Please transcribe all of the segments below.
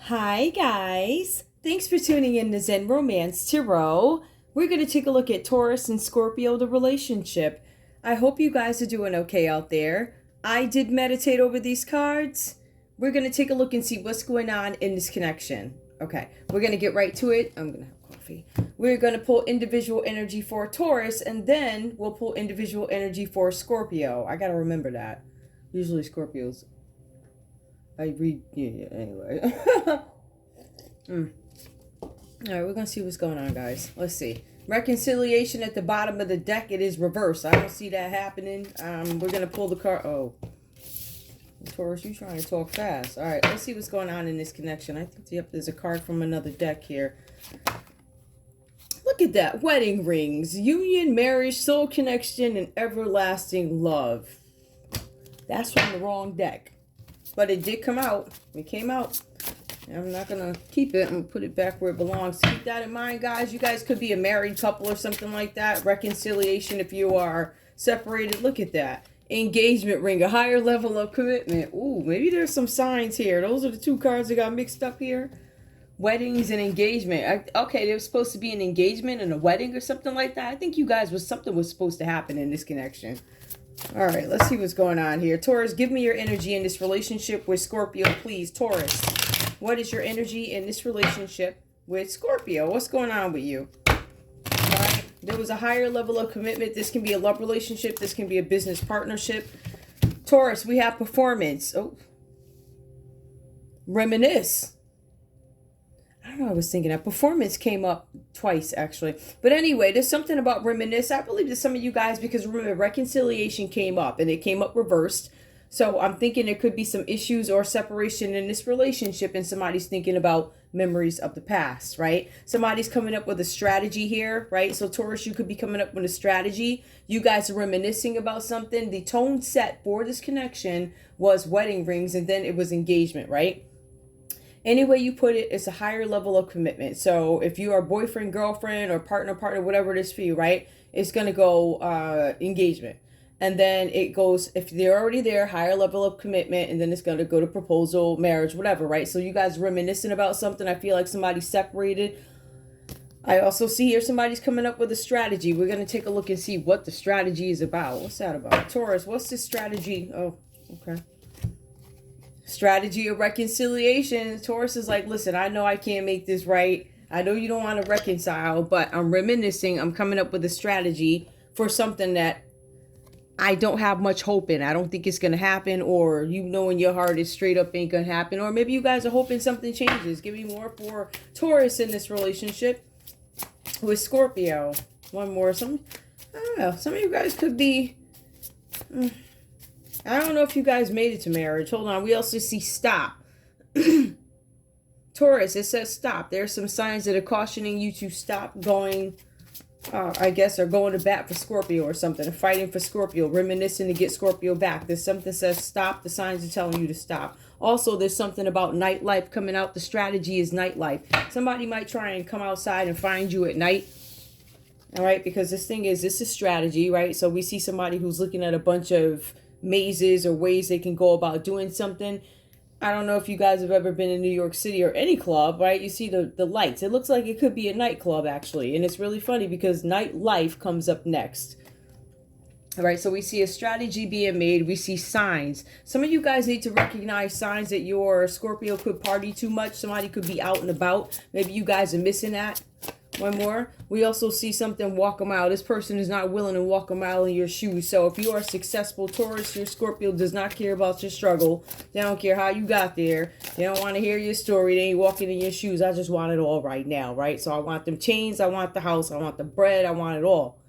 Hi guys, thanks for tuning in to Zen Romance Tarot. We're going to take a look at Taurus and Scorpio, the relationship. I hope you guys are doing okay out there. I did meditate over these cards. We're going to take a look and see what's going on in this connection. Okay, we're going to get right to it. I'm going to have coffee. We're going to pull individual energy for Taurus, and then we'll pull individual energy for Scorpio. I got to remember that. Usually Scorpios, I read, anyway. All right, we're gonna see what's going on, guys. Let's see. Reconciliation at the bottom of the deck. It is reversed. I don't see that happening. We're gonna pull the card. Oh, Taurus, you trying to talk fast. All right, let's see what's going on in this connection. I think, yep, there's a card from another deck here. Look at that. Wedding rings, union, marriage, soul connection, and everlasting love. That's from the wrong deck. But it did come out. It came out. I'm not going to keep it. I'm going to put it back where it belongs. Keep that in mind, guys. You guys could be a married couple or something like that. Reconciliation if you are separated. Look at that. Engagement ring. A higher level of commitment. Ooh, maybe there's some signs here. Those are the two cards that got mixed up here. Weddings and engagement. Okay, there was supposed to be an engagement and a wedding or something like that. I think you guys something was supposed to happen in this connection. All right, let's see what's going on here. Taurus, give me your energy in this relationship with Scorpio, please. Taurus, what is your energy in this relationship with Scorpio? What's going on with you? All right, there was a higher level of commitment. This can be a love relationship. This can be a business partnership. Taurus, we have performance. Oh, reminisce. I don't know, I was thinking that performance came up twice, actually. But anyway, there's something about reminisce. I believe that some of you guys, because remember, reconciliation came up, and it came up reversed. So I'm thinking there could be some issues or separation in this relationship, and somebody's thinking about memories of the past, right? Somebody's coming up with a strategy here, right? So Taurus, you could be coming up with a strategy. You guys are reminiscing about something. The tone set for this connection was wedding rings, and then it was engagement, right? Any way you put it, it's a higher level of commitment. So if you are boyfriend, girlfriend, or partner, whatever it is for you, right? It's going to go engagement. And then it goes, if they're already there, higher level of commitment. And then it's going to go to proposal, marriage, whatever, right? So you guys reminiscing about something. I feel like somebody's separated. I also see here somebody's coming up with a strategy. We're going to take a look and see what the strategy is about. What's that about? Taurus, what's the strategy? Oh, okay. Strategy of reconciliation. Taurus is like, listen, I know I can't make this right. I know you don't want to reconcile, but I'm reminiscing. I'm coming up with a strategy for something that I don't have much hope in. I don't think it's going to happen, or you know in your heart it's straight up ain't going to happen. Or maybe you guys are hoping something changes. Give me more for Taurus in this relationship with Scorpio. One more. I don't know. Some of you guys could be... I don't know if you guys made it to marriage. Hold on. We also see stop. Taurus, it says stop. There's some signs that are cautioning you to stop going, I guess, or going to bat for Scorpio or something. Fighting for Scorpio. Reminiscing to get Scorpio back. There's something that says stop. The signs are telling you to stop. Also, there's something about nightlife coming out. The strategy is nightlife. Somebody might try and come outside and find you at night. All right? Because this is strategy, right? So we see somebody who's looking at a bunch of mazes or ways they can go about doing something. I don't know if you guys have ever been in New York City or any club, right? You see the lights. It looks like it could be a nightclub, actually. And it's really funny because nightlife comes up next. All right, so we see a strategy being made. We see signs. Some of you guys need to recognize signs that your Scorpio could party too much. Somebody could be out and about. Maybe you guys are missing that. One more. We also see something walk a mile. This person is not willing to walk a mile in your shoes. So if you are successful, Taurus, your Scorpio does not care about your struggle. They don't care how you got there. They don't want to hear your story. They ain't walking in your shoes. I just want it all right now, right? So I want them chains. I want the house. I want the bread. I want it all.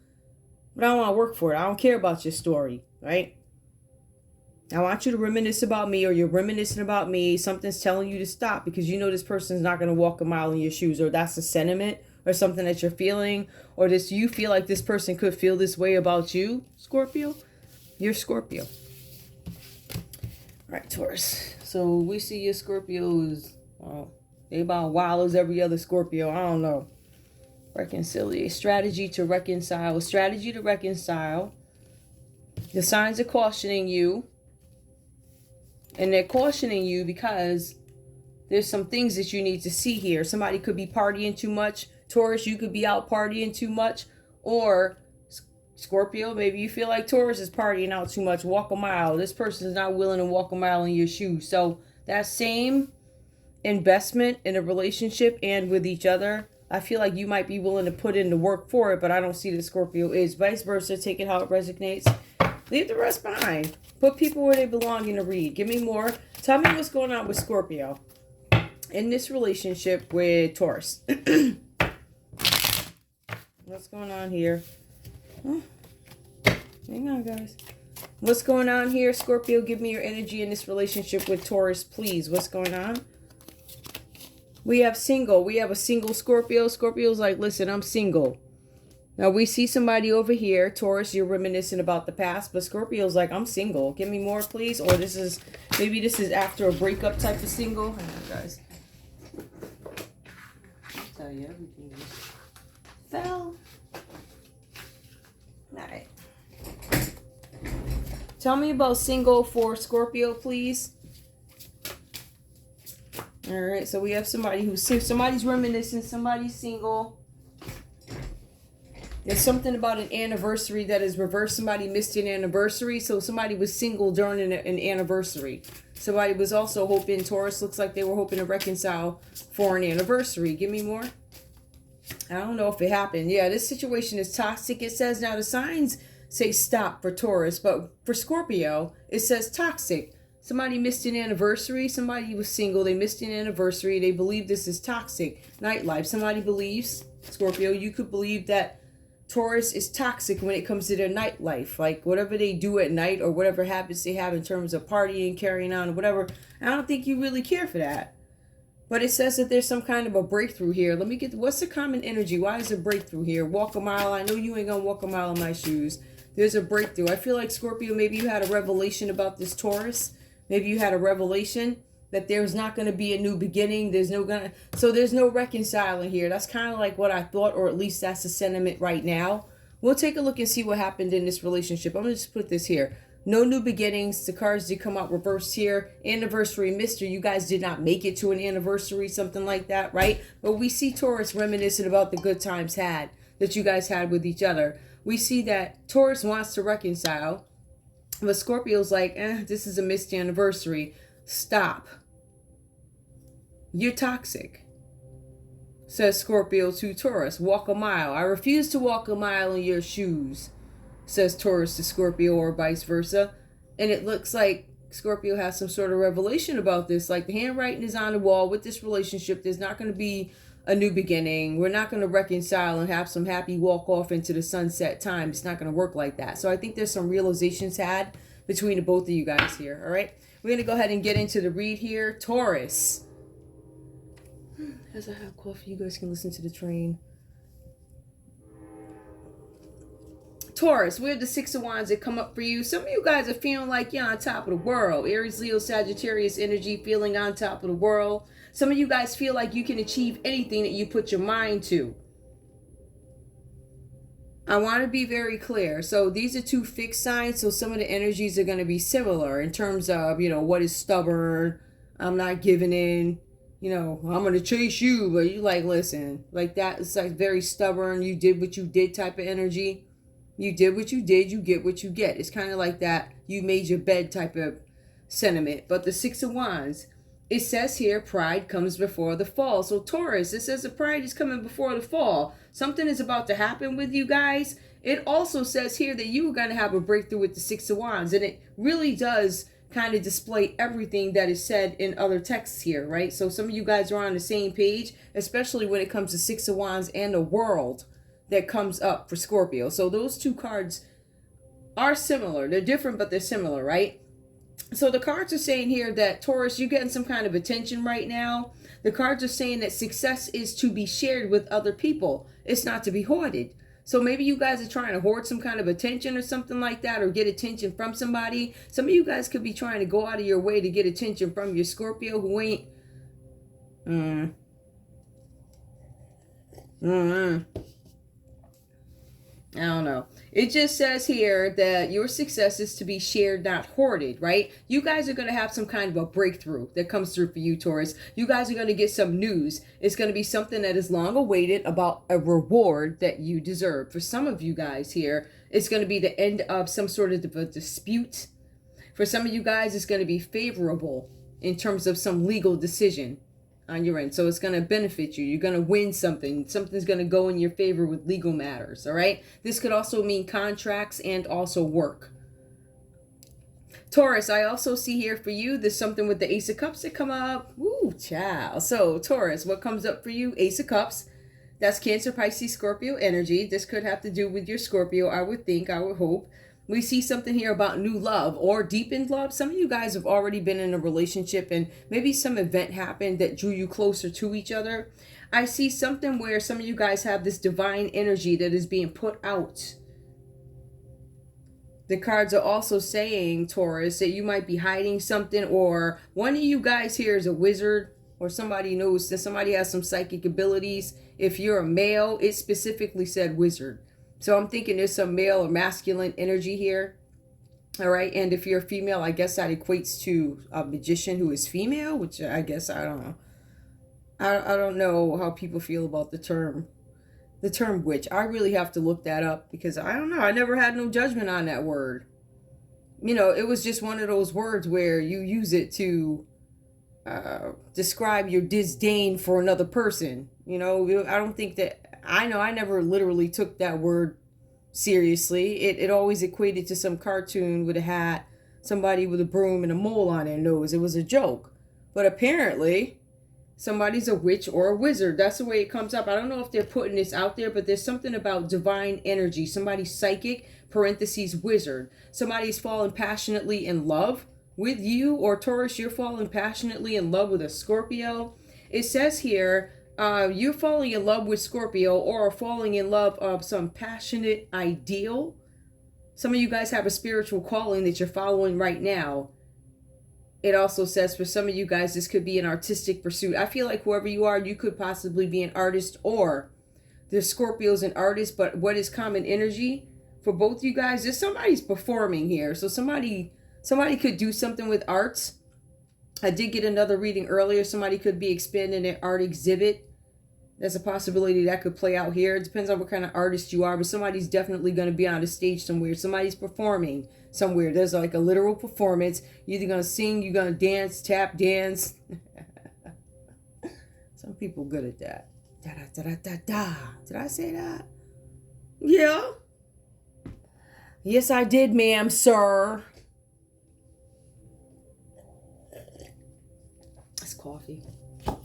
But I don't want to work for it. I don't care about your story, right? I want you to reminisce about me, or you're reminiscing about me. Something's telling you to stop because you know this person's not going to walk a mile in your shoes, or that's a sentiment or something that you're feeling, or this you feel like this person could feel this way about you, Scorpio. You're Scorpio. All right, Taurus. So we see your Scorpios. They about wild as every other Scorpio. I don't know. Reconciliate. Strategy to reconcile. Strategy to reconcile. The signs are cautioning you. And they're cautioning you because there's some things that you need to see here. Somebody could be partying too much. Taurus, you could be out partying too much. Or Scorpio, maybe you feel like Taurus is partying out too much. Walk a mile. This person is not willing to walk a mile in your shoes. So that same investment in a relationship and with each other, I feel like you might be willing to put in the work for it, but I don't see that Scorpio is. Vice versa, take it how it resonates. Leave the rest behind. Put people where they belong in a read. Give me more. Tell me what's going on with Scorpio in this relationship with Taurus. What's going on here? Oh, hang on, guys. What's going on here, Scorpio? Give me your energy in this relationship with Taurus, please. What's going on? We have single. We have a single Scorpio. Scorpio's like, listen, I'm single. Now, we see somebody over here. Taurus, you're reminiscing about the past. But Scorpio's like, I'm single. Give me more, please. Or this is, maybe this is after a breakup type of single. Hang on, guys. I'll tell you, everything just fell. All right. Tell me about single for Scorpio, please. All right, so we have somebody who's somebody's reminiscing, somebody's single. There's something about an anniversary that is reversed. Somebody missed an anniversary, so somebody was single during an anniversary. Somebody was also hoping, Taurus looks like they were hoping to reconcile for an anniversary. Give me more. I don't know if it happened. Yeah, this situation is toxic. It says now the signs say stop for Taurus, but for Scorpio, it says toxic. Somebody missed an anniversary. Somebody was single. They missed an anniversary. They believe this is toxic. Nightlife. Somebody believes, Scorpio, you could believe that Taurus is toxic when it comes to their nightlife. Like whatever they do at night or whatever habits they have in terms of partying, carrying on, whatever. I don't think you really care for that. But it says that there's some kind of a breakthrough here. Let me get, what's the common energy? Why is there a breakthrough here? Walk a mile. I know you ain't going to walk a mile in my shoes. There's a breakthrough. I feel like Scorpio, maybe you had a revelation about this Taurus. Maybe you had a revelation that there's not going to be a new beginning. There's no reconciling here. That's kind of like what I thought, or at least that's the sentiment right now. We'll take a look and see what happened in this relationship. I'm going to just put this here. No new beginnings. The cards did come out reversed here. Anniversary mystery. You guys did not make it to an anniversary, something like that, right? But we see Taurus reminiscing about the good times that you guys had with each other. We see that Taurus wants to reconcile. But Scorpio's like, this is a missed anniversary. Stop. You're toxic. Says Scorpio to Taurus. Walk a mile. I refuse to walk a mile in your shoes. Says Taurus to Scorpio, or vice versa. And it looks like Scorpio has some sort of revelation about this. Like the handwriting is on the wall with this relationship. There's not going to be a new beginning. We're not going to reconcile and have some happy walk off into the sunset time. It's not going to work like that. So I think there's some realizations had between the both of you guys here. All right. We're going to go ahead and get into the read here. Taurus. As I have coffee, you guys can listen to the train. Taurus, we have the Six of Wands that come up for you. Some of you guys are feeling like you're on top of the world. Aries, Leo, Sagittarius energy, feeling on top of the world. Some of you guys feel like you can achieve anything that you put your mind to. I want to be very clear. So these are two fixed signs. So some of the energies are going to be similar in terms of, what is stubborn. I'm not giving in. I'm going to chase you. But you like, listen, like that. It's like very stubborn. You did what you did type of energy. You did what you did. You get what you get. It's kind of like that. You made your bed type of sentiment. But the Six of Wands, it says here, pride comes before the fall. So Taurus, it says the pride is coming before the fall. Something is about to happen with you guys. It also says here that you are going to have a breakthrough with the Six of Wands. And it really does kind of display everything that is said in other texts here, right? So some of you guys are on the same page, especially when it comes to Six of Wands and the World that comes up for Scorpio. So those two cards are similar. They're different, but they're similar, right? So the cards are saying here that Taurus, you're getting some kind of attention right now. The cards are saying that success is to be shared with other people. It's not to be hoarded. So maybe you guys are trying to hoard some kind of attention or something like that, or get attention from somebody. Some of you guys could be trying to go out of your way to get attention from your Scorpio who ain't... I don't know. It just says here that your success is to be shared, not hoarded, right? You guys are going to have some kind of a breakthrough that comes through for you, Taurus. You guys are going to get some news. It's going to be something that is long awaited about a reward that you deserve. For some of you guys here, it's going to be the end of some sort of a dispute. For some of you guys, it's going to be favorable in terms of some legal decision on your end. So it's going to benefit you. You're going to win something. Something's going to go in your favor with legal matters. All right. This could also mean contracts and also work. Taurus, I also see here for you, there's something with the Ace of Cups that come up. Woo, child. So Taurus, what comes up for you? Ace of Cups. That's Cancer, Pisces, Scorpio energy. This could have to do with your Scorpio, I would think, I would hope. We see something here about new love or deepened love. Some of you guys have already been in a relationship and maybe some event happened that drew you closer to each other. I see something where some of you guys have this divine energy that is being put out. The cards are also saying, Taurus, that you might be hiding something, or one of you guys here is a wizard, or somebody knows that somebody has some psychic abilities. If you're a male, it specifically said wizard. So I'm thinking there's some male or masculine energy here. All right. And if you're a female, I guess that equates to a magician who is female, which I guess I don't know. I don't know how people feel about the term witch. I really have to look that up because I don't know. I never had no judgment on that word. You know, it was just one of those words where you use it to describe your disdain for another person. You know, I don't think that, I know I never literally took that word seriously. It always equated to some cartoon with a hat, somebody with a broom and a mole on their nose. It was a joke. But apparently, somebody's a witch or a wizard. That's the way it comes up. I don't know if they're putting this out there, but there's something about divine energy. Somebody's psychic, parentheses, wizard. Somebody's fallen passionately in love with you, or Taurus, you're falling passionately in love with a Scorpio. It says here, you're falling in love with Scorpio or falling in love of some passionate ideal. Some of you guys have a spiritual calling that you're following right now. It also says for some of you guys, this could be an artistic pursuit. I feel like whoever you are, you could possibly be an artist, or the Scorpio's an artist, but what is common energy for both you guys? There's somebody's performing here. So somebody could do something with arts. I did get another reading earlier. Somebody could be expanding their art exhibit. There's a possibility that could play out here. It depends on what kind of artist you are, but somebody's definitely going to be on a stage somewhere. Somebody's performing somewhere. There's like a literal performance. You're either going to sing, you're going to dance, tap dance. Some people good at that. Da, da, da, da, da. Did I say that? Yeah. Yes, I did, ma'am, sir. It's coffee.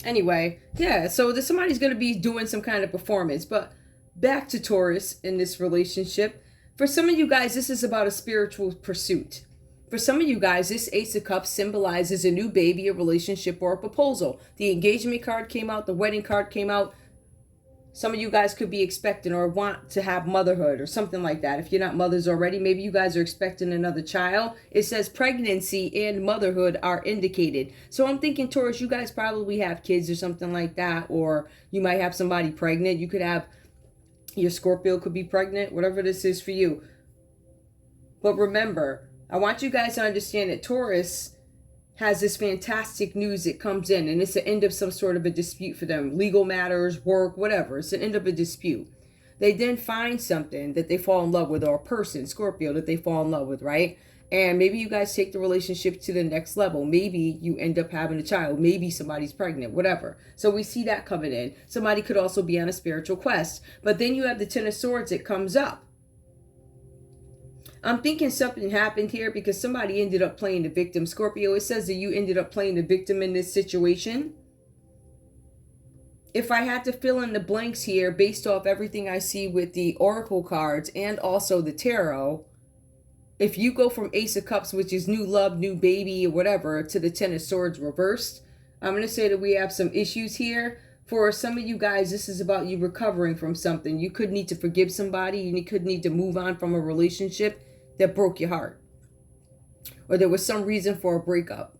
Anyway, yeah, so somebody's going to be doing some kind of performance. But back to Taurus in this relationship. For some of you guys, this is about a spiritual pursuit. For some of you guys, this Ace of Cups symbolizes a new baby, a relationship, or a proposal. The engagement card came out. The wedding card came out. Some of you guys could be expecting or want to have motherhood or something like that. If you're not mothers already, maybe you guys are expecting another child. It says pregnancy and motherhood are indicated. So I'm thinking, Taurus, you guys probably have kids or something like that. Or you might have somebody pregnant. You could have, your Scorpio could be pregnant, whatever this is for you. But remember, I want you guys to understand that Taurus has this fantastic news that comes in, and it's the end of some sort of a dispute for them. Legal matters, work, whatever. It's an end of a dispute. They then find something that they fall in love with, or a person, Scorpio, that they fall in love with, right? And maybe you guys take the relationship to the next level. Maybe you end up having a child. Maybe somebody's pregnant, whatever. So we see that coming in. Somebody could also be on a spiritual quest. But then you have the Ten of Swords that comes up. I'm thinking something happened here because somebody ended up playing the victim. Scorpio, it says that you ended up playing the victim in this situation. If I had to fill in the blanks here based off everything I see with the Oracle cards and also the Tarot, if you go from Ace of Cups, which is new love, new baby, or whatever, to the Ten of Swords reversed, I'm going to say that we have some issues here. For some of you guys, this is about you recovering from something. You could need to forgive somebody. You could need to move on from a relationship that broke your heart, or there was some reason for a breakup.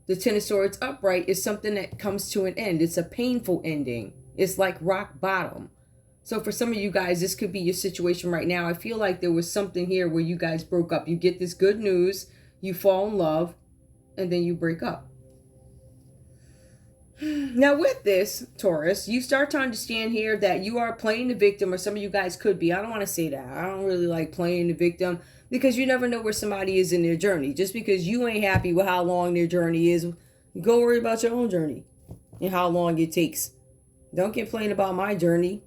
The Ten of Swords upright is something that comes to an end. It's a painful ending. It's like rock bottom. So for some of you guys, this could be your situation right now. I feel like there was something here where you guys broke up. You get this good news, you fall in love, and then you break up. Now with this, Taurus, you start to understand here that you are playing the victim, or some of you guys could be. I don't want to say that. I don't really like playing the victim, because you never know where somebody is in their journey. Just because you ain't happy with how long their journey is, go worry about your own journey and how long it takes. Don't complain about my journey.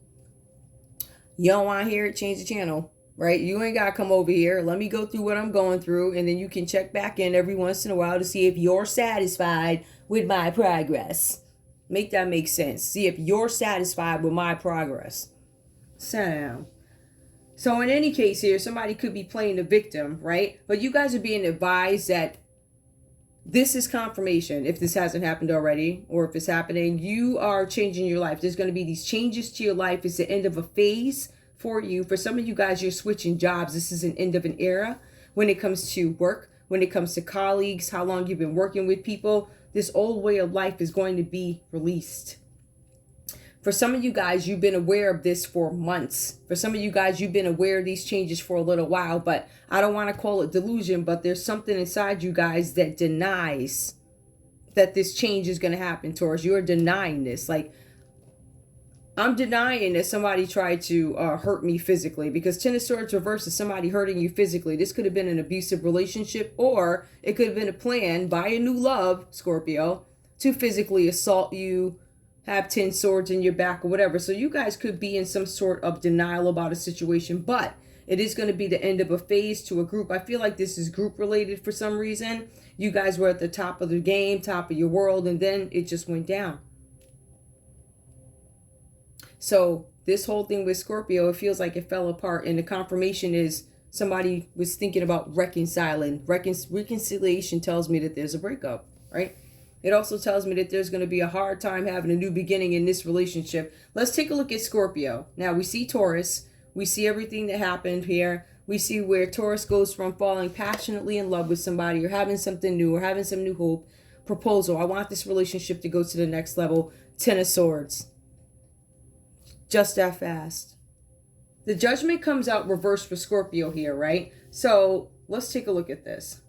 You don't want to hear it, change the channel, right? You ain't got to come over here. Let me go through what I'm going through, and then you can check back in every once in a while to see if you're satisfied with my progress. Make that make sense. See if you're satisfied with my progress. Sit down. So in any case here, somebody could be playing the victim, right? But you guys are being advised that this is confirmation, if this hasn't happened already, or if it's happening, you are changing your life. There's going to be these changes to your life. It's the end of a phase for you. For some of you guys, you're switching jobs. This is an end of an era when it comes to work, when it comes to colleagues, how long you've been working with people. This old way of life is going to be released. For some of you guys, you've been aware of this for months. For some of you guys, you've been aware of these changes for a little while, but I don't want to call it delusion, but there's something inside you guys that denies that this change is going to happen, Taurus. You're denying this. Like, I'm denying that somebody tried to hurt me physically, because Ten of Swords reverse is somebody hurting you physically. This could have been an abusive relationship, or it could have been a plan by a new love, Scorpio, to physically assault you, have 10 swords in your back or whatever. So you guys could be in some sort of denial about a situation, but it is going to be the end of a phase to a group. I feel like this is group related for some reason. You guys were at the top of the game, top of your world, and then it just went down. So this whole thing with Scorpio, it feels like it fell apart, and the confirmation is somebody was thinking about reconciling. Reconciliation tells me that there's a breakup, right? It also tells me that there's going to be a hard time having a new beginning in this relationship. Let's take a look at Scorpio. Now we see Taurus. We see everything that happened here. We see where Taurus goes from falling passionately in love with somebody, or having something new, or having some new hope. Proposal. I want this relationship to go to the next level. Ten of Swords. Just that fast. The Judgment comes out reversed for Scorpio here, right? So let's take a look at this.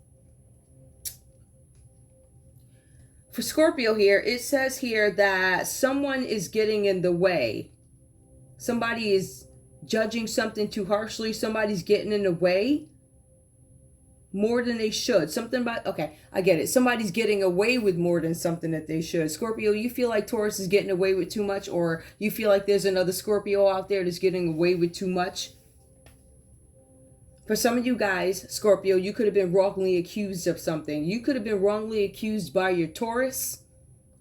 For Scorpio here, it says here that someone is getting in the way. Somebody is judging something too harshly. Somebody's getting in the way more than they should. Something about, okay, I get it. Somebody's getting away with more than something that they should. Scorpio, you feel like Taurus is getting away with too much, or you feel like there's another Scorpio out there that's getting away with too much? For some of you guys, Scorpio, you could have been wrongly accused of something. You could have been wrongly accused by your Taurus,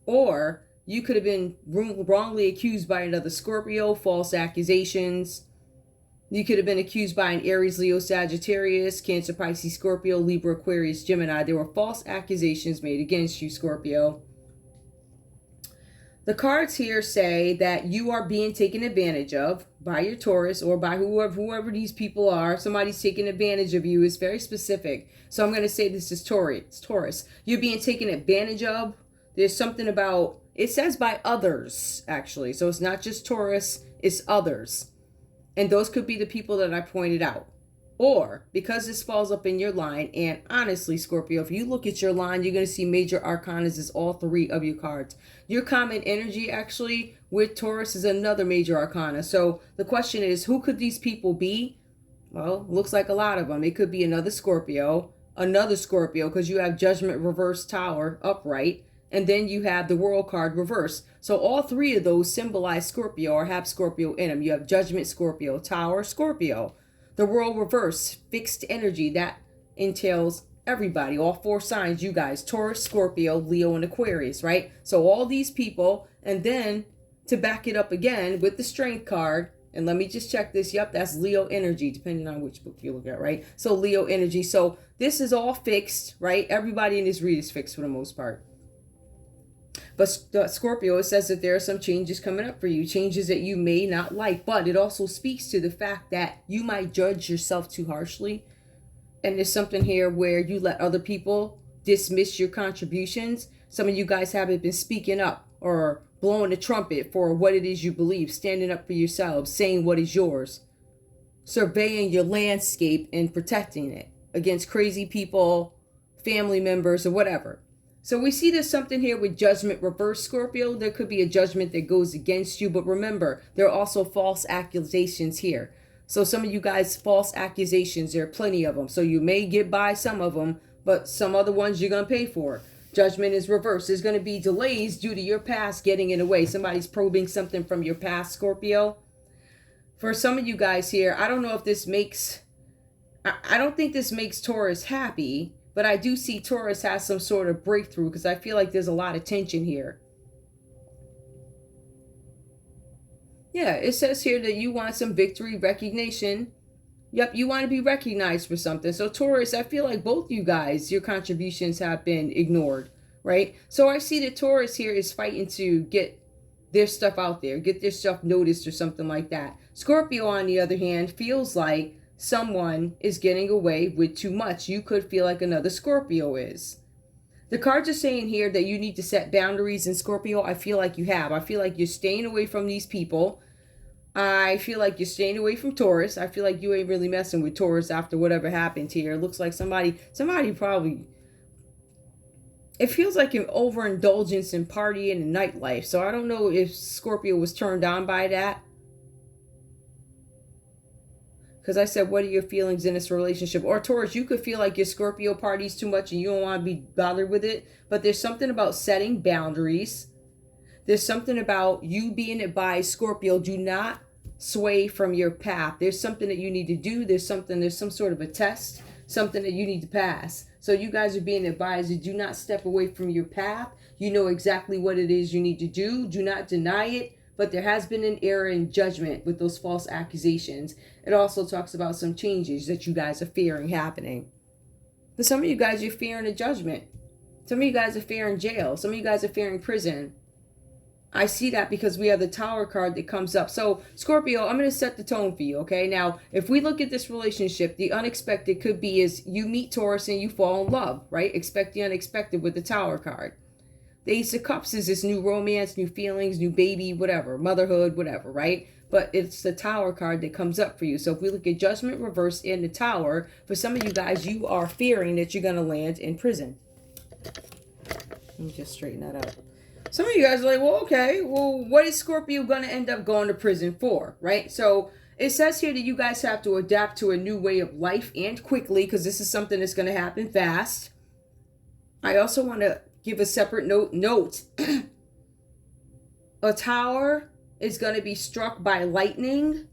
or you could have been wrongly accused by another Scorpio, false accusations. You could have been accused by an Aries, Leo, Sagittarius, Cancer, Pisces, Scorpio, Libra, Aquarius, Gemini. There were false accusations made against you, Scorpio. The cards here say that you are being taken advantage of by your Taurus, or by whoever these people are. Somebody's taking advantage of you. It's very specific. So I'm going to say this is Taurus. You're being taken advantage of. There's something about, it says by others, actually. So it's not just Taurus, it's others. And those could be the people that I pointed out. Or, because this falls up in your line, and honestly, Scorpio, if you look at your line, you're going to see major arcanas as all three of your cards. Your common energy, actually, with Taurus is another major arcana. So the question is, who could these people be? Well, looks like a lot of them. It could be another Scorpio, because you have Judgment reverse, Tower upright, and then you have the World card reverse. So all three of those symbolize Scorpio, or have Scorpio in them. You have Judgment, Scorpio, Tower, Scorpio. The World reverse, fixed energy, that entails everybody, all four signs, you guys, Taurus, Scorpio, Leo, and Aquarius, right? So all these people, and then to back it up again with the Strength card, and let me just check this, yep, that's Leo energy, depending on which book you look at, right? So Leo energy, so this is all fixed, right? Everybody in this read is fixed for the most part. But Scorpio, it says that there are some changes coming up for you, changes that you may not like, but it also speaks to the fact that you might judge yourself too harshly. And there's something here where you let other people dismiss your contributions. Some of you guys haven't been speaking up or blowing a trumpet for what it is you believe, standing up for yourselves, saying what is yours, surveying your landscape and protecting it against crazy people, family members, or whatever. So we see there's something here with judgment reverse, Scorpio. There could be a judgment that goes against you, but remember, there are also false accusations here. So some of you guys, false accusations, there are plenty of them. So you may get by some of them, but some other ones you're going to pay for. Judgment is reversed. There's going to be delays due to your past getting in the way. Somebody's probing something from your past, Scorpio. For some of you guys here, I don't know if this makes, I don't think this makes Taurus happy, but I do see Taurus has some sort of breakthrough because I feel like there's a lot of tension here. Yeah, it says here that you want some victory, recognition. Yep, you want to be recognized for something. So Taurus, I feel like both you guys, your contributions have been ignored, right? So I see that Taurus here is fighting to get their stuff out there, get their stuff noticed or something like that. Scorpio, on the other hand, feels like someone is getting away with too much. You could feel like another Scorpio is. The cards are saying here that you need to set boundaries in Scorpio. I feel like you have. I feel like you're staying away from these people. I feel like you're staying away from Taurus. I feel like you ain't really messing with Taurus after whatever happened here. It looks like somebody probably, it feels like an overindulgence in partying and nightlife. So I don't know if Scorpio was turned on by that. Because I said, what are your feelings in this relationship? Or Taurus, you could feel like your Scorpio parties too much and you don't want to be bothered with it. But there's something about setting boundaries. There's something about you being advised, Scorpio, do not sway from your path. There's something that you need to do. There's some sort of a test, something that you need to pass. So you guys are being advised to do not step away from your path. You know exactly what it is you need to do. Do not deny it. But there has been an error in judgment with those false accusations. It also talks about some changes that you guys are fearing happening. But some of you guys, you're fearing a judgment. Some of you guys are fearing jail. Some of you guys are fearing prison. I see that because we have the Tower card that comes up. So, Scorpio, I'm going to set the tone for you, okay? Now, if we look at this relationship, the unexpected could be is you meet Taurus and you fall in love, right? Expect the unexpected with the Tower card. The Ace of Cups is this new romance, new feelings, new baby, whatever, motherhood, whatever, right? But it's the Tower card that comes up for you. So if we look at Judgment reversed in the Tower, for some of you guys, you are fearing that you're going to land in prison. Let me just straighten that out. Some of you guys are like, well, okay, well, what is Scorpio going to end up going to prison for, right? So it says here that you guys have to adapt to a new way of life and quickly, because this is something that's going to happen fast. I also want to give a separate note. A tower is going to be struck by lightning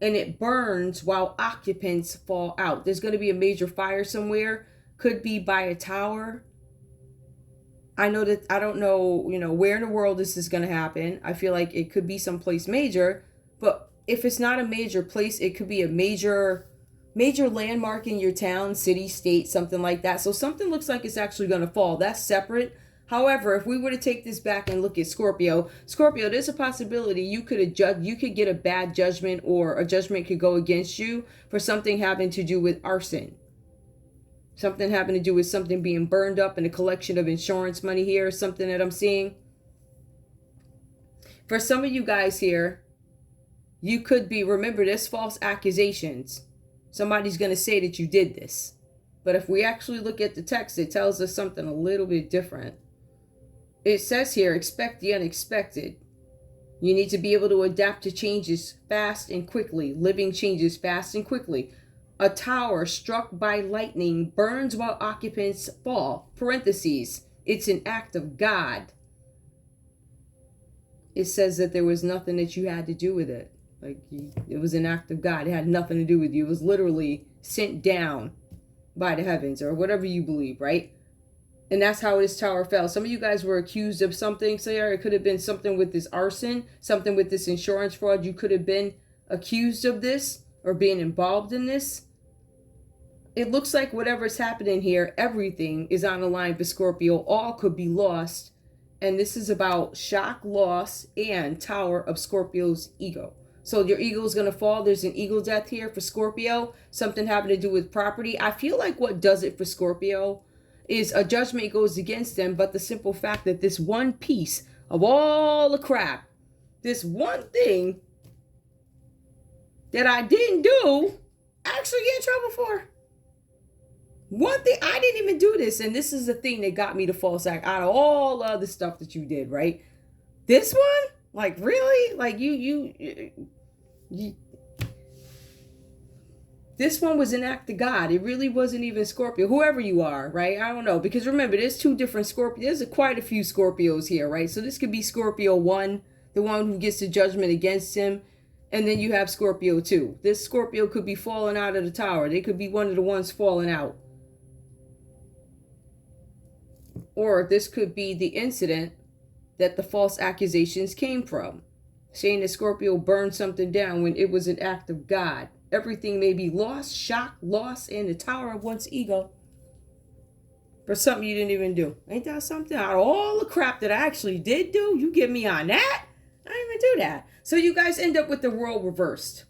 and it burns while occupants fall out. There's going to be a major fire somewhere. Could be by a tower. I know that, I don't know, where in the world this is going to happen. I feel like it could be someplace major, but if it's not a major place, it could be a major landmark in your town, city, state, something like that. So something looks like it's actually going to fall. That's separate. However, if we were to take this back and look at Scorpio, there's a possibility you could get a bad judgment, or a judgment could go against you for something having to do with arson. Something having to do with something being burned up and a collection of insurance money here, or something that I'm seeing. For some of you guys here, you could be, remember, there's false accusations. Somebody's going to say that you did this. But if we actually look at the text, it tells us something a little bit different. It says here, expect the unexpected. You need to be able to adapt to changes fast and quickly. Living changes fast and quickly. A tower struck by lightning burns while occupants fall. Parentheses. It's an act of God. It says that there was nothing that you had to do with it. Like, it was an act of God. It had nothing to do with you. It was literally sent down by the heavens, or whatever you believe, right? And that's how this tower fell. Some of you guys were accused of something. So yeah, it could have been something with this arson, something with this insurance fraud. You could have been accused of this or being involved in this. It looks like whatever's happening here, everything is on the line for Scorpio. All could be lost. And this is about shock, loss, and tower of Scorpio's ego. So your ego is going to fall. There's an ego death here for Scorpio. Something having to do with property. I feel like what does it for Scorpio is a judgment goes against them. But the simple fact that this one piece of all the crap, this one thing that I didn't do, I actually get in trouble for. One thing, I didn't even do this, and this is the thing that got me the false act out of all the other stuff that you did, right? This one, like, really? Like, you this one was an act of God. It really wasn't even Scorpio, whoever you are, right? I don't know, because remember, there's two different Scorpios. There's quite a few Scorpios here, right? So this could be Scorpio 1, the one who gets the judgment against him, and then you have Scorpio 2. This Scorpio could be falling out of the tower. They could be one of the ones falling out. Or this could be the incident that the false accusations came from, saying that Scorpio burned something down when it was an act of God. Everything may be lost, shocked, lost in the tower of one's ego for something you didn't even do. Ain't that something? Out of all the crap that I actually did do, you get me on that? I didn't even do that. So you guys end up with the world reversed.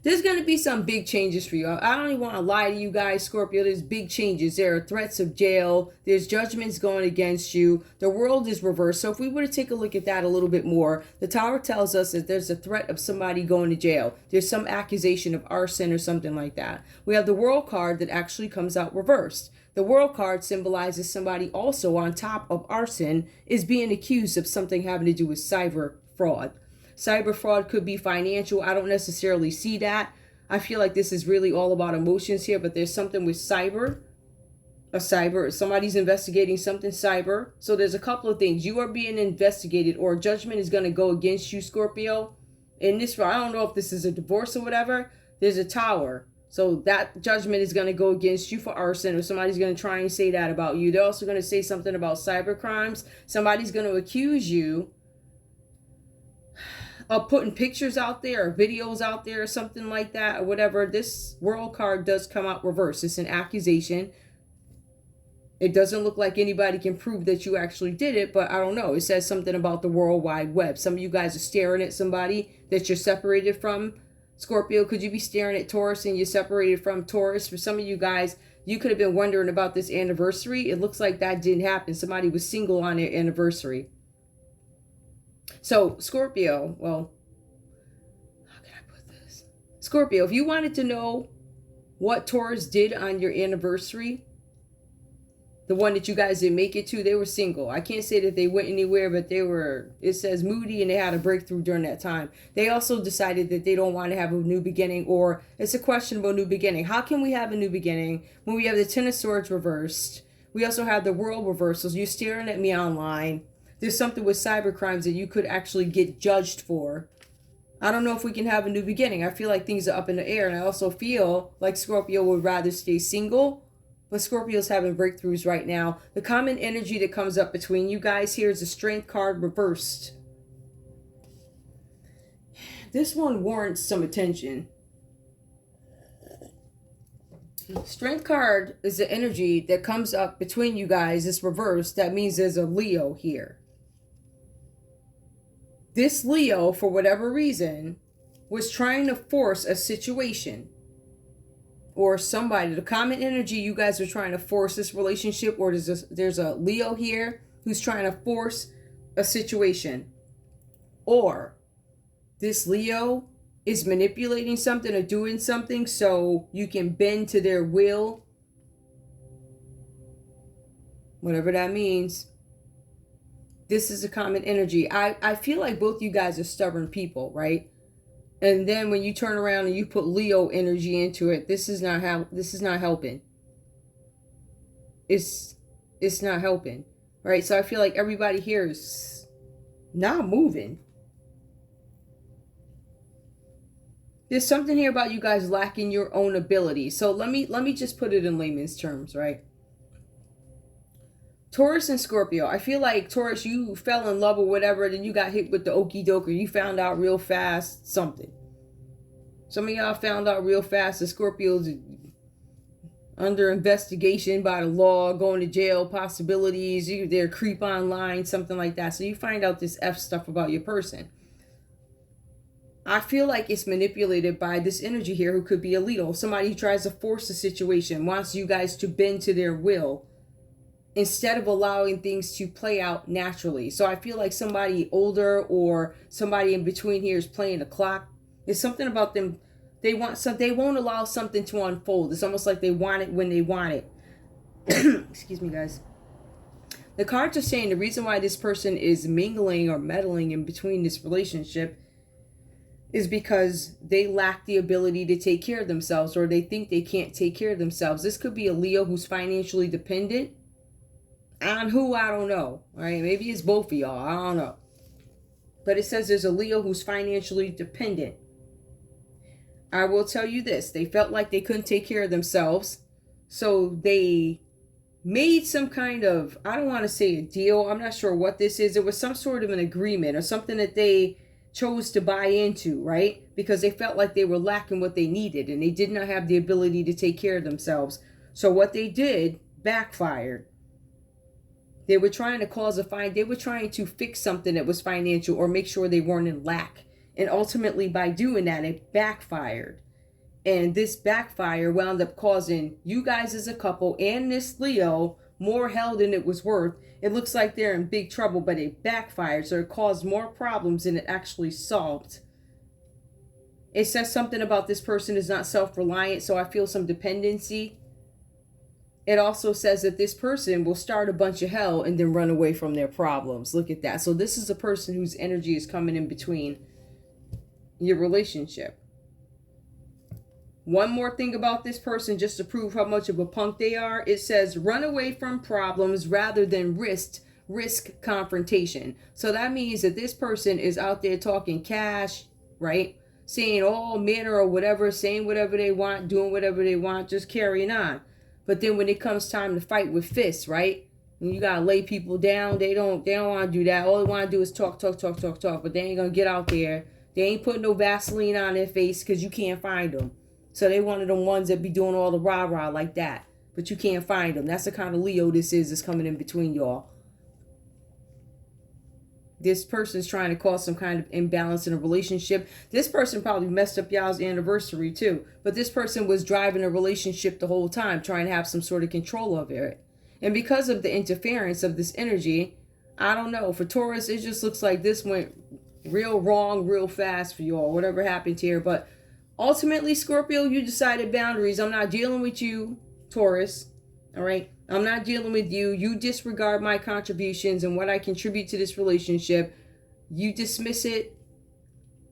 There's going to be some big changes for you. I don't even want to lie to you guys, Scorpio. There's big changes. There are threats of jail. There's judgments going against you. The world is reversed. So if we were to take a look at that a little bit more, the tower tells us that there's a threat of somebody going to jail. There's some accusation of arson or something like that. We have the world card that actually comes out reversed. The world card symbolizes somebody also on top of arson is being accused of something having to do with cyber fraud. Cyber fraud could be financial. I don't necessarily see that. I feel like this is really all about emotions here, but there's something with cyber. Somebody's investigating something cyber. So there's a couple of things. You are being investigated, or judgment is going to go against you, Scorpio. In this, I don't know if this is a divorce or whatever. There's a tower. So that judgment is going to go against you for arson, or somebody's going to try and say that about you. They're also going to say something about cyber crimes. Somebody's going to accuse you of putting pictures out there or videos out there or something like that or whatever. This world card does come out reverse. It's an accusation. It doesn't look like anybody can prove that you actually did it, but I don't know. It says something about the World Wide Web. Some of you guys are staring at somebody that you're separated from. Scorpio, could you be staring at Taurus and you're separated from Taurus? For some of you guys, you could have been wondering about this anniversary. It looks like that didn't happen. Somebody was single on their anniversary. So Scorpio, well, how can I put this? Scorpio, if you wanted to know what Taurus did on your anniversary, the one that you guys didn't make it to, they were single. I can't say that they went anywhere, but they were, it says moody, and they had a breakthrough during that time. They also decided that they don't want to have a new beginning, or it's a questionable new beginning. How can we have a new beginning when we have the Ten of Swords reversed? We also have the world reversals. You're staring at me online. There's something with cyber crimes that you could actually get judged for. I don't know if we can have a new beginning. I feel like things are up in the air. And I also feel like Scorpio would rather stay single. But Scorpio's having breakthroughs right now. The common energy that comes up between you guys here is the Strength card reversed. This one warrants some attention. Strength card is the energy that comes up between you guys. It's reversed. That means there's a Leo here. This Leo, for whatever reason, was trying to force a situation. Or somebody, the common energy, you guys are trying to force this relationship, or there's a Leo here who's trying to force a situation. Or this Leo is manipulating something or doing something so you can bend to their will. Whatever that means. This is a common energy. I feel like both you guys are stubborn people, right? And then when you turn around and you put Leo energy into it, this is not helping. It's not helping. Right? So I feel like everybody here is not moving. There's something here about you guys lacking your own ability. So let me just put it in layman's terms, right? Taurus and Scorpio. I feel like Taurus, you fell in love or whatever, then you got hit with the okie doke, or you found out real fast something. Some of y'all found out real fast that Scorpio's under investigation by the law, going to jail, possibilities, they're creep online, something like that. So you find out this F stuff about your person. I feel like it's manipulated by this energy here who could be a Leo. Somebody who tries to force a situation, wants you guys to bend to their will. instead of allowing things to play out naturally. So I feel like somebody older or somebody in between here is playing the clock. There's something about them. They won't allow something to unfold. It's almost like they want it when they want it. Excuse me, guys. The cards are saying the reason why this person is mingling or meddling in between this relationship is because they lack the ability to take care of themselves, or they think they can't take care of themselves. This could be a Leo who's financially dependent on who, I don't know. All right, maybe it's both of y'all, I don't know. But it says there's a Leo who's financially dependent. I will tell you this, they felt like they couldn't take care of themselves, so they made some kind of, I don't want to say a deal, I'm not sure what this is. It was some sort of an agreement or something that they chose to buy into, right? Because they felt like they were lacking what they needed and they did not have the ability to take care of themselves. So what they did backfired. They were trying to they were trying to fix something that was financial or make sure they weren't in lack. And ultimately by doing that, it backfired. And this backfire wound up causing you guys as a couple and this Leo more hell than it was worth. It looks like they're in big trouble, but it backfired. So it caused more problems than it actually solved. It says something about this person is not self-reliant, so I feel some dependency. It also says that this person will start a bunch of hell and then run away from their problems. Look at that. So this is a person whose energy is coming in between your relationship. One more thing about this person, just to prove how much of a punk they are. It says run away from problems rather than risk confrontation. So that means that this person is out there talking cash, right? Saying all manner or whatever, saying whatever they want, doing whatever they want, just carrying on. But then when it comes time to fight with fists, right? And you gotta lay people down, they don't want to do that. All they want to do is talk. But they ain't gonna get out there. They ain't putting no Vaseline on their face because you can't find them. So they one of them ones that be doing all the rah-rah like that. But you can't find them. That's the kind of Leo this is that's coming in between y'all. This person's trying to cause some kind of imbalance in a relationship. This person probably messed up y'all's anniversary too. But this person was driving a relationship the whole time, trying to have some sort of control over it. And because of the interference of this energy, I don't know. For Taurus, it just looks like this went real wrong, real fast for y'all. Whatever happened here. But ultimately, Scorpio, you decided boundaries. I'm not dealing with you, Taurus. All right? I'm not dealing with you. You disregard my contributions and what I contribute to this relationship. You dismiss it.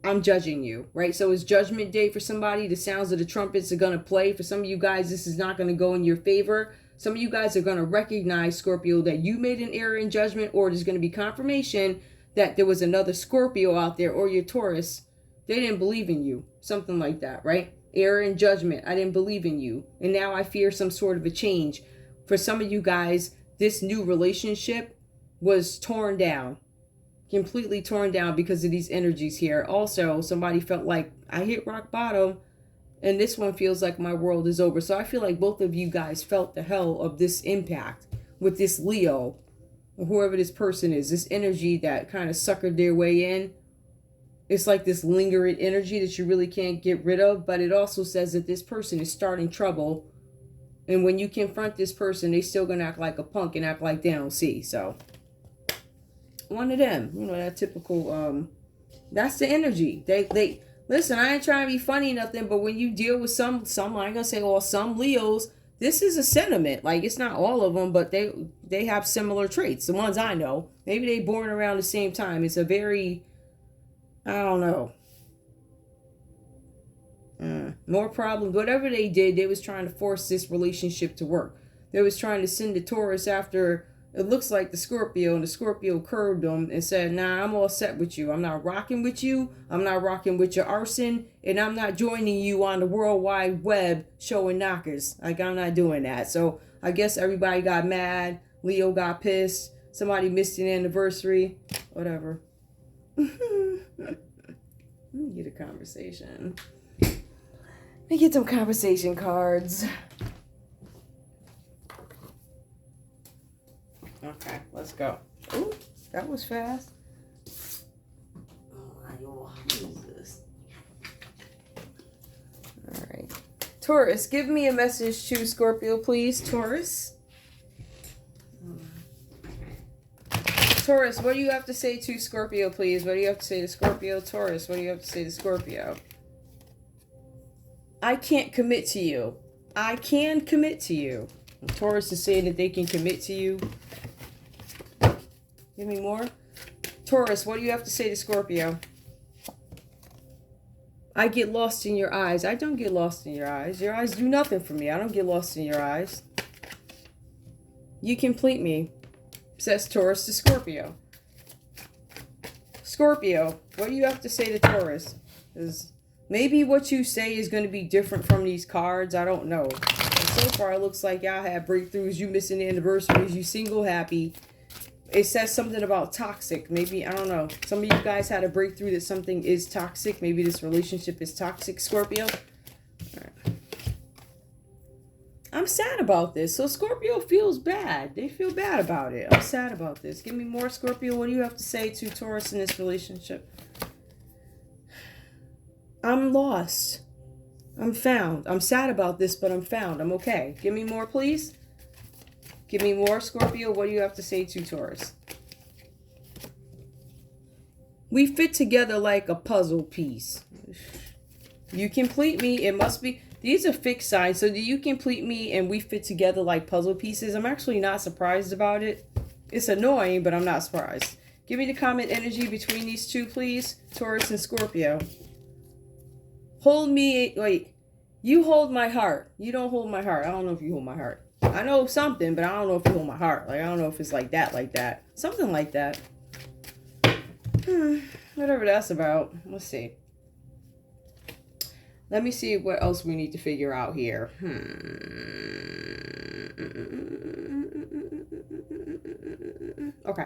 I'm judging you, right? So it's judgment day for somebody. The sounds of the trumpets are going to play. For some of you guys, this is not going to go in your favor. Some of you guys are going to recognize, Scorpio, that you made an error in judgment, or there's going to be confirmation that there was another Scorpio out there, or your Taurus. They didn't believe in you. Something like that, right? Error in judgment. I didn't believe in you. And now I fear some sort of a change. For some of you guys, this new relationship was torn down. Completely torn down because of these energies here. Also, somebody felt like I hit rock bottom. And this one feels like my world is over. So I feel like both of you guys felt the hell of this impact with this Leo. Or whoever this person is. This energy that kind of suckered their way in. It's like this lingering energy that you really can't get rid of. But it also says that this person is starting trouble. And when you confront this person, they still going to act like a punk and act like they don't see. So, one of them. You know, that typical, that's the energy. They listen, I ain't trying to be funny or nothing. But when you deal with some I ain't going to say all, some Leos, this is a sentiment. Like, it's not all of them, but they have similar traits. The ones I know. Maybe they born around the same time. It's a very, I don't know. More problems. Whatever they did, they was trying to force this relationship to work. They was trying to send the Taurus after, it looks like the Scorpio, and the Scorpio curved them and said, nah, I'm all set with you. I'm not rocking with you. I'm not rocking with your arson. And I'm not joining you on the World Wide Web showing knockers. Like, I'm not doing that. So I guess everybody got mad. Leo got pissed. Somebody missed an anniversary. Whatever. Let me get a conversation. Let me get some conversation cards. Okay, let's go. Ooh, that was fast. Oh, what is this? All right. Taurus, give me a message to Scorpio, please. Taurus. All Taurus, what do you have to say to Scorpio, please? What do you have to say to Scorpio? Taurus, what do you have to say to Scorpio? I can't commit to you. I can commit to you. Taurus is saying that they can commit to you. Give me more. Taurus, what do you have to say to Scorpio? I get lost in your eyes. I don't get lost in your eyes. Your eyes do nothing for me. I don't get lost in your eyes. You complete me, says Taurus to Scorpio. Scorpio, what do you have to say to Taurus? Because maybe what you say is going to be different from these cards. I don't know. But so far, it looks like y'all have breakthroughs. You missing the anniversaries. You single happy. It says something about toxic. Maybe, I don't know. Some of you guys had a breakthrough that something is toxic. Maybe this relationship is toxic, Scorpio. All right. I'm sad about this. So Scorpio feels bad. They feel bad about it. I'm sad about this. Give me more, Scorpio. What do you have to say to Taurus in this relationship? I'm lost. I'm found. I'm sad about this, but I'm found. I'm okay. Give me more, please. Give me more, Scorpio. What do you have to say to Taurus? We fit together like a puzzle piece. You complete me. It must be. These are fixed signs. So do you complete me and we fit together like puzzle pieces? I'm actually not surprised about it. It's annoying, but I'm not surprised. Give me the comment energy between these two, please. Taurus and Scorpio. Hold me. Wait. You hold my heart. You don't hold my heart. I don't know if you hold my heart. I know something, but I don't know if you hold my heart. Like, I don't know if it's like that, like that. Something like that. Whatever that's about. Let's see. Let me see what else we need to figure out here. Okay.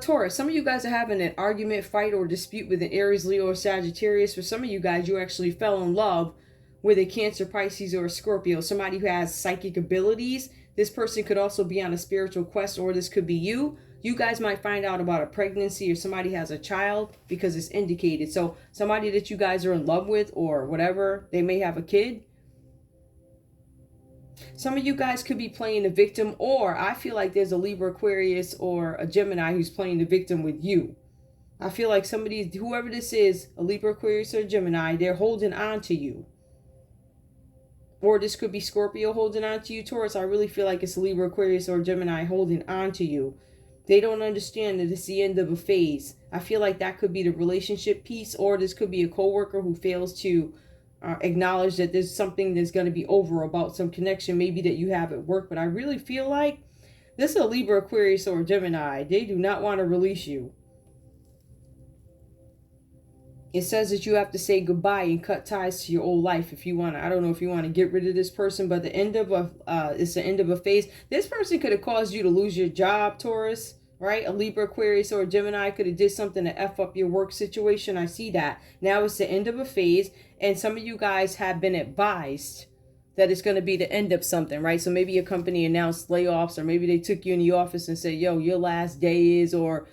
Taurus, some of you guys are having an argument, fight, or dispute with an Aries, Leo, or Sagittarius. For some of you guys, you actually fell in love with a Cancer, Pisces, or a Scorpio. Somebody who has psychic abilities. This person could also be on a spiritual quest, or this could be you. You guys might find out about a pregnancy or somebody has a child because it's indicated. So somebody that you guys are in love with or whatever, they may have a kid. Some of you guys could be playing the victim, or I feel like there's a Libra, Aquarius, or a Gemini who's playing the victim with you. I feel like somebody, whoever this is, a Libra, Aquarius, or a Gemini, they're holding on to you. Or this could be Scorpio holding on to you, Taurus. I really feel like it's Libra, Aquarius, or Gemini holding on to you. They don't understand that it's the end of a phase. I feel like that could be the relationship piece, or this could be a coworker who fails to acknowledge that there's something that's going to be over about some connection maybe that you have at work. But I really feel like this is a Libra, Aquarius, or Gemini. They do not want to release you. It says that you have to say goodbye and cut ties to your old life if you want to. I don't know if you want to get rid of this person, but the end of it's the end of a phase. This person could have caused you to lose your job, Taurus, right? A Libra, Aquarius, or a Gemini could have did something to F up your work situation. I see that. Now it's the end of a phase, and some of you guys have been advised that it's going to be the end of something, right? So maybe your company announced layoffs, or maybe they took you in the office and said, yo, your last day is, or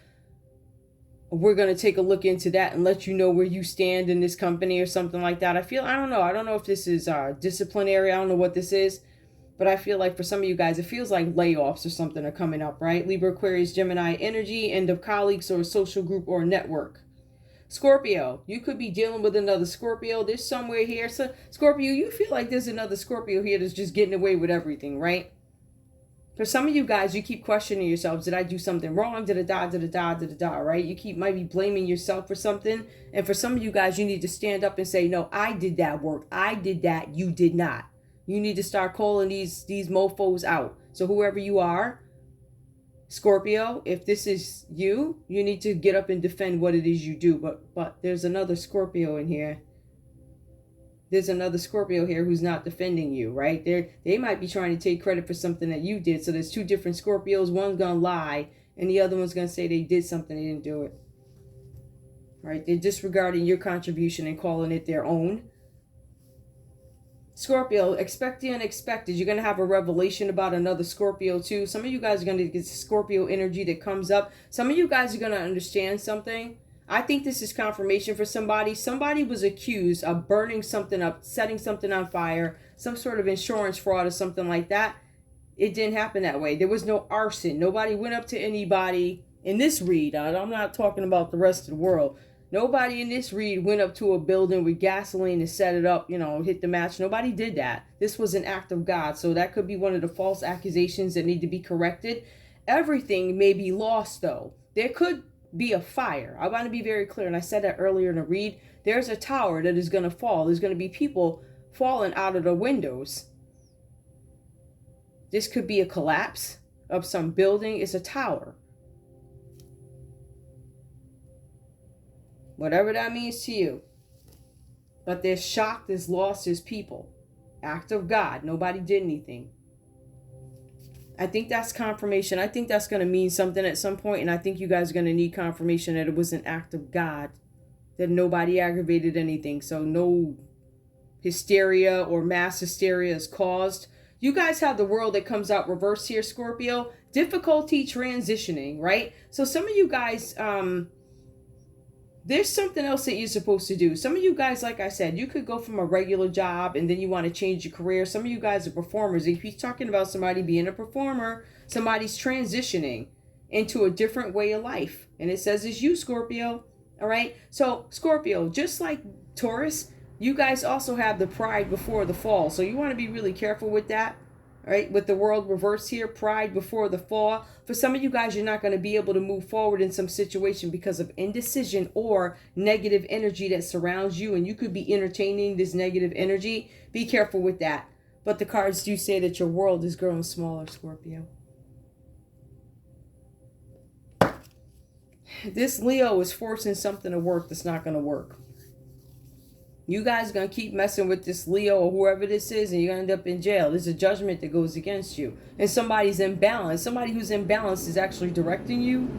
we're going to take a look into that and let you know where you stand in this company or something like that. I don't know if this is disciplinary. I don't know what this is, but I feel like for some of you guys, it feels like layoffs or something are coming up, right? Libra, Aquarius, Gemini energy, end of colleagues or a social group or network. Scorpio, you could be dealing with another Scorpio. There's somewhere here. So Scorpio, you feel like there's another Scorpio here that's just getting away with everything, right? For some of you guys, you keep questioning yourselves. Did I do something wrong? Right? You might be blaming yourself for something. And for some of you guys, you need to stand up and say, no, I did that work. I did that. You did not. You need to start calling these mofos out. So whoever you are, Scorpio, if this is you, you need to get up and defend what it is you do. But there's another Scorpio in here. There's another Scorpio here who's not defending you, right? They might be trying to take credit for something that you did. So there's two different Scorpios. One's going to lie, and the other one's going to say they did something, they didn't do it. Right? They're disregarding your contribution and calling it their own. Scorpio, expect the unexpected. You're going to have a revelation about another Scorpio too. Some of you guys are going to get Scorpio energy that comes up. Some of you guys are going to understand something. I think this is confirmation for somebody. Somebody was accused of burning something up, setting something on fire, some sort of insurance fraud or something like that. It didn't happen that way. There was no arson. Nobody went up to anybody in this read, I'm not talking about the rest of the world. Nobody in this read went up to a building with gasoline and set it up, hit the match. Nobody did that. This was an act of God. So that could be one of the false accusations that need to be corrected. Everything may be lost, though. There could be a fire. I want to be very clear, and I said that earlier in the read. There's a tower that is going to fall. There's going to be people falling out of the windows. This could be a collapse of some building. It's a tower. Whatever that means to you. But there's shock, there's loss, there's people. Act of God. Nobody did anything. I think that's confirmation. I think that's going to mean something at some point, and I think you guys are going to need confirmation that it was an act of God. That nobody aggravated anything. So no hysteria or mass hysteria is caused. You guys have the world that comes out reversed here, Scorpio. Difficulty transitioning, right? So some of you guys... there's something else that you're supposed to do. Some of you guys, like I said, you could go from a regular job and then you want to change your career. Some of you guys are performers. If he's talking about somebody being a performer, somebody's transitioning into a different way of life. And it says it's you, Scorpio. All right. So Scorpio, just like Taurus, you guys also have the pride before the fall. So you want to be really careful with that. Right, with the world reversed here, pride before the fall. For some of you guys, you're not going to be able to move forward in some situation because of indecision or negative energy that surrounds you. And you could be entertaining this negative energy. Be careful with that. But the cards do say that your world is growing smaller, Scorpio. This Leo is forcing something to work that's not going to work. You guys are going to keep messing with this Leo or whoever this is, and you're going to end up in jail. There's a judgment that goes against you. And somebody's imbalanced. Somebody who's imbalanced is actually directing you.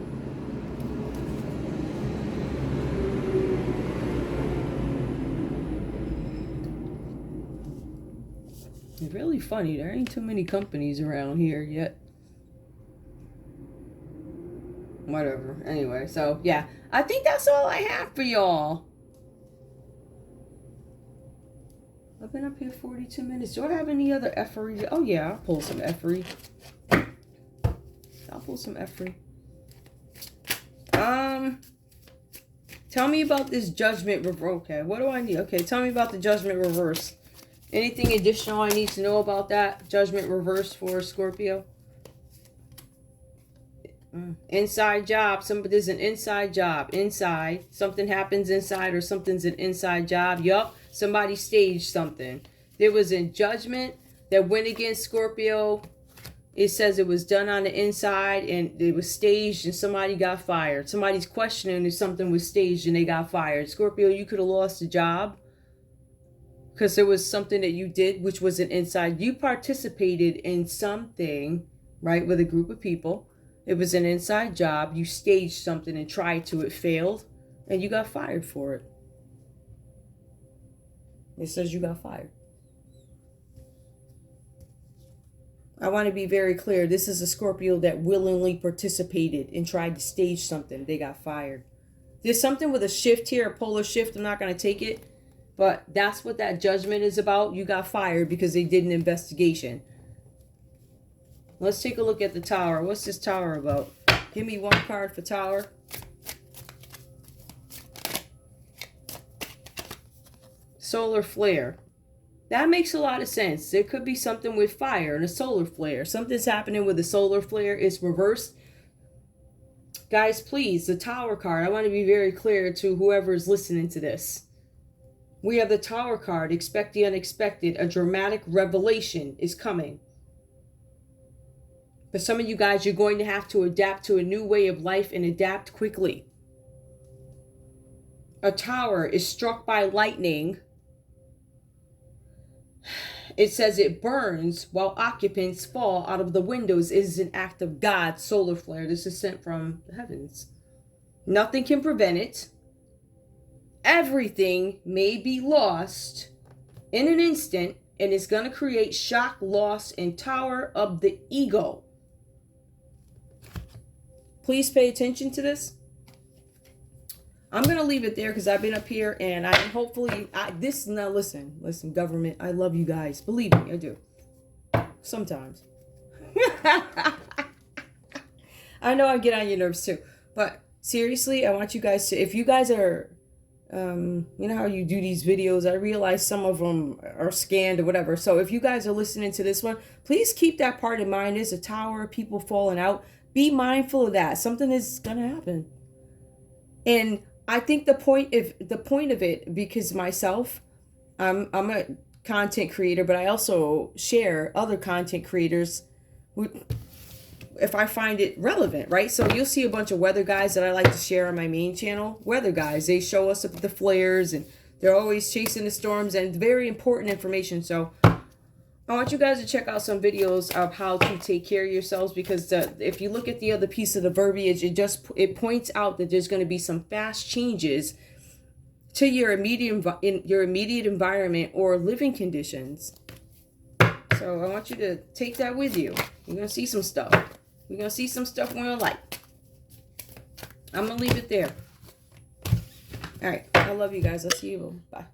It's really funny. There ain't too many companies around here yet. Whatever. Anyway, so, yeah. I think that's all I have for y'all. I've been up here 42 minutes. Do I have any other effery? Oh, yeah, I'll pull some effery. I'll pull some effery. Tell me about this judgment reverse. Okay, what do I need? Okay, tell me about the judgment reverse. Anything additional I need to know about that judgment reverse for Scorpio? Inside job. There's an inside job. Inside. Something happens inside, or something's an inside job. Yup. Somebody staged something. There was a judgment that went against Scorpio. It says it was done on the inside and it was staged and somebody got fired. Somebody's questioning if something was staged and they got fired. Scorpio, you could have lost a job because there was something that you did which was an inside. You participated in something, right, with a group of people. It was an inside job. You staged something and tried to. It failed and you got fired for it. It says you got fired. I want to be very clear. This is a Scorpio that willingly participated and tried to stage something. They got fired. There's something with a shift here, a polar shift. I'm not going to take it. But that's what that judgment is about. You got fired because they did an investigation. Let's take a look at the Tower. What's this Tower about? Give me one card for Tower. Solar flare. That makes a lot of sense. There could be something with fire and a solar flare. Something's happening with a solar flare. It's reversed. Guys, please, the Tower card. I want to be very clear to whoever is listening to this. We have the Tower card. Expect the unexpected. A dramatic revelation is coming. For some of you guys, you're going to have to adapt to a new way of life and adapt quickly. A tower is struck by lightning. It says it burns while occupants fall out of the windows. It is an act of God. Solar flare. This is sent from the heavens. Nothing can prevent it. Everything may be lost in an instant, and it's going to create shock, loss, and Tower of the ego. Please pay attention to this. I'm going to leave it there because I've been up here and now listen, government, I love you guys. Believe me, I do. Sometimes. I know I get on your nerves too. But seriously, I want you guys to, if you guys are, you know how you do these videos, I realize some of them are scanned or whatever. So if you guys are listening to this one, please keep that part in mind. There's a tower, people falling out. Be mindful of that. Something is going to happen. And I think the point of it, because myself, I'm a content creator, but I also share other content creators if I find it relevant, right? So you'll see a bunch of weather guys that I like to share on my main channel. Weather guys, they show us the flares, and they're always chasing the storms, and very important information. So I want you guys to check out some videos of how to take care of yourselves, because if you look at the other piece of the verbiage, it points out that there's going to be some fast changes to your immediate environment or living conditions. So I want you to take that with you. You're going to see some stuff. You're going to see some stuff we don't like. I'm going to leave it there. All right. I love you guys. I'll see you. Bye.